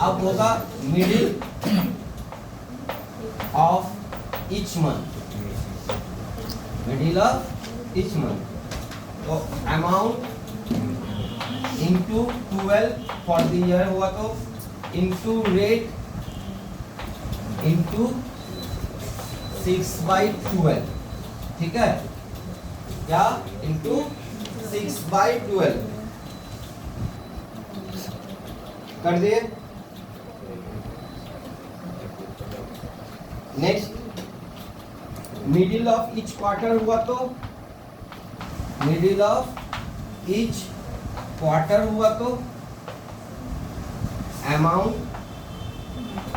अब होगा middle of each month, middle of each month, तो amount into 12 for the year हुआ तो इंटू रेट इंटू 6/12, ठीक है क्या, इंटू 6/12 कर दिए। Next middle of each quarter हुआ तो मिडिल ऑफ ईच क्वार्टर हुआ तो अमाउंट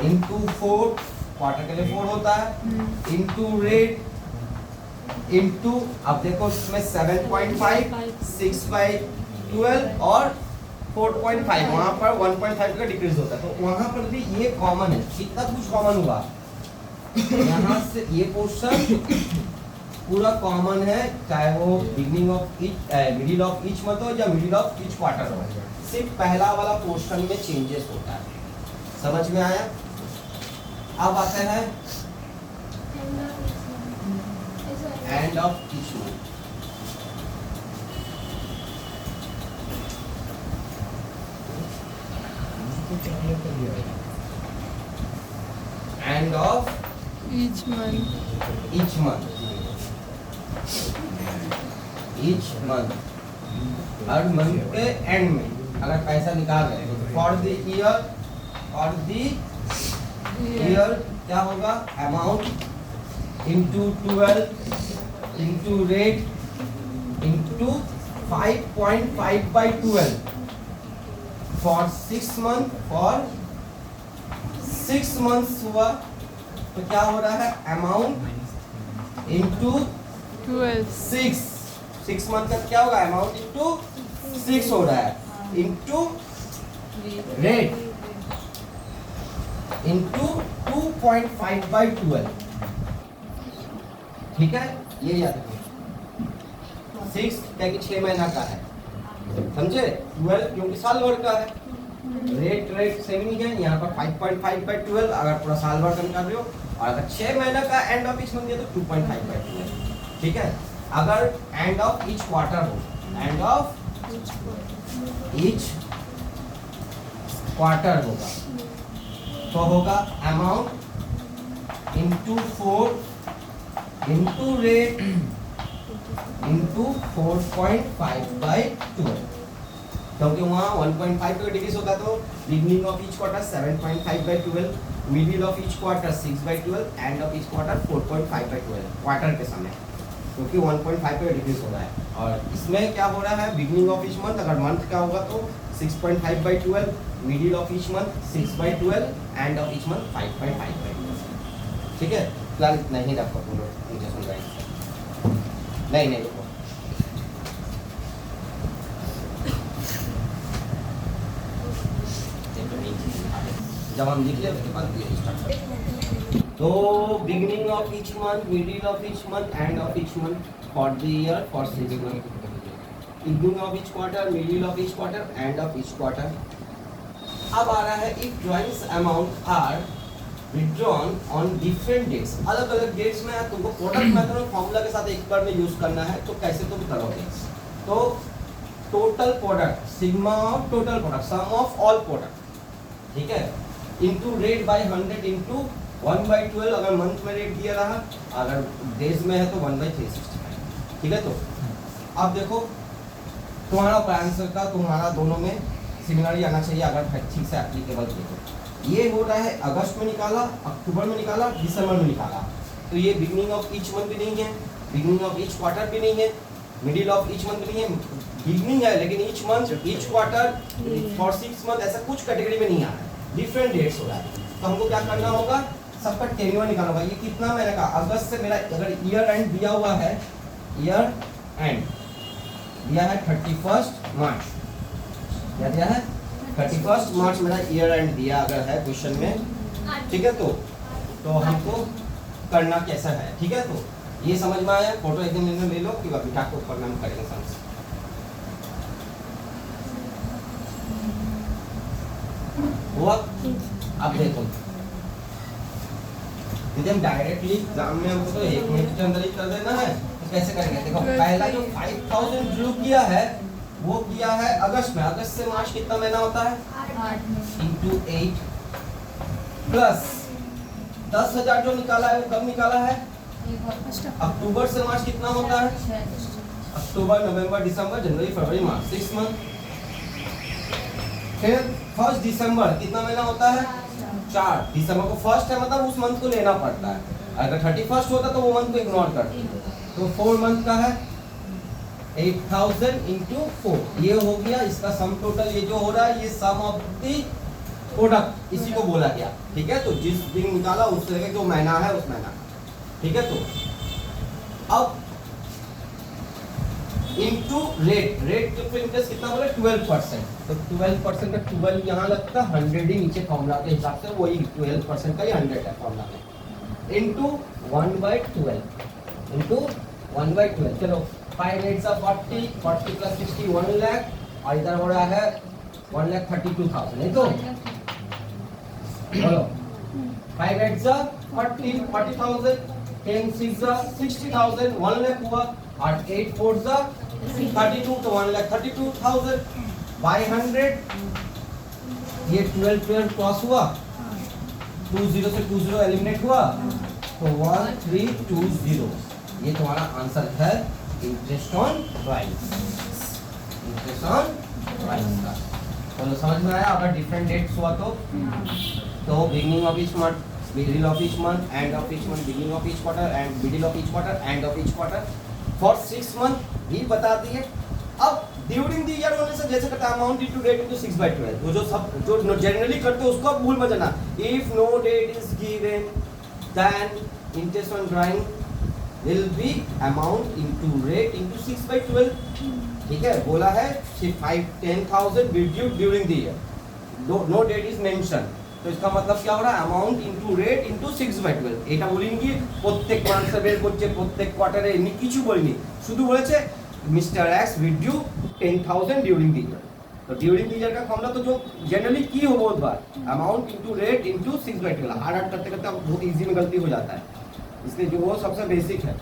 इंटू 4, क्वार्टर के लिए 4 होता है, इंटू रेट इंटू, अब देखो इसमें 7.5, 6/12 और 4.5, वहां पर 1.5 का डिक्रीज होता है, तो वहां पर भी ये कॉमन है। कितना कुछ कॉमन हुआ यहाँ से, ये पोर्शन पूरा कॉमन है, चाहे वो beginning of each middle of each month हो या मिडिल ऑफ ईच क्वार्टर हो, सिर्फ पहला वाला पोर्शन में चेंजेस होता है। समझ में आया? अब आता है and of each month. End of each month, each month, each month, her month के एंड में अगर पैसा निकाल रहे हैं for the year, for the year क्या होगा, amount into 12 into rate into 5.5/12 for 6 month, for 6 months हुआ तो क्या हो रहा है, अमाउंट इंटू 12, 6 मंथ का क्या होगा, अमाउंट इंटू 6 हो रहा है, इंटू रेट इंटू 2.5/12, ठीक है, ये याद रखिए। 6 क्या कि 6 महीना का है, समझे, 12 क्योंकि साल भर का है, रेट सेम ही है, यहाँ पर 5.5/12 अगर पूरा साल भर का निकाल रहे हो, और अगर 6 महीना का एंड ऑफ ईच मंथ दिया तो 2.5/12, ठीक है। अगर एंड ऑफ ईच क्वार्टर हो, एंड ऑफ ईच क्वार्टर होगा तो होगा amount into 4 into rate into 4.5/12, क्योंकि वहाँ 1.5 का डिक्रीज होता तो beginning of each quarter 7.5/12, middle of each quarter 6/12, and of each quarter 4.5/12 quarter के समय, क्योंकि 1.5 का डिक्रीज हो रहा है। और इसमें क्या हो रहा है, बिगनिंग ऑफ ईच मंथ अगर मंथ का होगा तो 6.5/12, middle of each month 6/12, and of each month 5.5/12, ठीक है। फिलहाल इतना ही रखो, तुम लोग मुझे सुन रहे हैं, नहीं रुको, जब हम लिख ले उसके बाद ये स्टार्ट करें। तो beginning of each month, middle of each month, end of each month for the year for 6 month, beginning of each quarter, middle of each quarter, end of each quarter. अब आ रहा है if drawings amount are withdrawn on different dates, अलग अलग dates में तुमको product method और formula के साथ एक बार में यूज करना है, तो कैसे तुम करोगे, तो total product, sigma of total product, sum of all product, ठीक है, इंटू रेट बाई 100 इंटू 1/12, अगर मंथ में रेट दिया रहा, अगर डेज में है तो 1/365, ठीक है। तो अब देखो तुम्हारा आंसर का तुम्हारा दोनों में सिमिलरिटी आना चाहिए, अगर ठीक से एप्लीकेबल देखो। ये हो रहा है अगस्त में निकाला, अक्टूबर में निकाला, दिसंबर में निकाला, तो ये बिगनिंग ऑफ ईच मंथ भी नहीं है, बिगनिंग ऑफ ईच क्वार्टर भी नहीं है, मिडिल ऑफ ईच मंथ भी नहीं है, बिगनिंग है लेकिन each month, each quarter for 6 month ऐसा कुछ कैटेगरी में नहीं आ रहा है, डिफरेंट डेट्स हो रहा है। तो हमको क्या करना होगा, सबका टेन्योर निकालना होगा। ये कितना मैंने कहा, अगस्त से मेरा अगर ईयर एंड दिया हुआ है, ईयर एंड दिया है 31 मार्च, क्या दिया है 31 मार्च मेरा ईयर एंड दिया अगर है क्वेश्चन में, ठीक है। तो हमको करना कैसा है, ठीक है। तो ये समझ में आया, फोटो एकदम में ले लो कि बिठा के ऊपर में हम करेंगे समझ। हुआ अब देखो यदि हम डायरेक्टली एग्जाम में हमको तो 1 मिनट के अंदर ही कर देना है तो कैसे करेंगे? देखो पहला जो 5000 ड्यू किया है वो किया है अगस्त में। अगस्त से मार्च कितना महीना होता है? 8 इंटू 8 प्लस 10,000 जो निकाला है वो कब निकाला है? अक्टूबर से मार्च कितना होता है? अक्टूबर, नवंबर, दिसंबर, जनवरी, फरवरी, मार्च, 6 मंथ। फिर 1 दिसंबर कितना महीना होता है? 4। दिसंबर को फर्स्ट है मतलब उस मंथ को लेना पड़ता है। अगर 31 होता तो वो मंथ को इग्नोर करते। तो 4 मंथ का है 8000 इंटू 4, ये हो गया इसका सम टोटल। ये जो हो रहा है ये सम ऑफ दी प्रोडक्ट, इसी को बोला गया। ठीक है, तो जिस दिन निकाला उस तरह जो महीना है उस महीना का। ठीक है, तो अब इनटू रेट, रेट के फिर इंटरेस्ट कितना बोले? 12%। तो 12% का 12 यहाँ लगता है, 100 ही नीचे फॉर्मूला के हिसाब से वही 12% का ही 100 है फॉर्मूला में, इनटू 1/12 इनटू 1/12। चलो 5 8 सा 40, 40 प्लस 60 1 लाख, और इधर हो रहा है 1,32,000, नहीं तो बोलो 5 8 सा 40, 40,000, 10 6 सा 60,000, 1 लाख हुआ, और 8 4 सा 32, तो 1,32,000 बाय 100। ये 12 क्रॉस हुआ, 20 से 20 एलिमिनेट हुआ, तो 1320। ये तुम्हारा आंसर है interest on drawing, interest on drawing का। चलो समझ में आया? अगर डिफरेंट डेट्स हुआ तो beginning of each month, middle of each month, end of each month, beginning of each quarter, and middle of each quarter, end of each quarter for 6 month भी बता दिए। अब ड्यूरिंग द ईयर होने से जैसे कहता है अमाउंट इनटू डेट इनटू 6/12, वो जो सब जो जनरली करते हैं उसको भूल मत जाना। If no date is given then interest on drawing will be amount into rate into 6/12। ठीक है, बोला है 10,000 due during the year, no date is mention, तो इसका मतलब क्या हो रहा है? Amount into rate into 6/12। এটা বলিনি কি প্রত্যেক মাসে বের করছে, প্রত্যেক কোয়ার্টারে এমনি কিছু বলিনি, শুধু বলেছে Mister X will do 10,000 during the year. तो ड्यूरिंग द ईयर का फॉर्मूला तो जो जनरली की हो बहुत बार, amount into rate into 6/12। Hard hard करते करते बहुत इजी में गलती हो जाता है, इसलिए जो वो सबसे बेसिक है।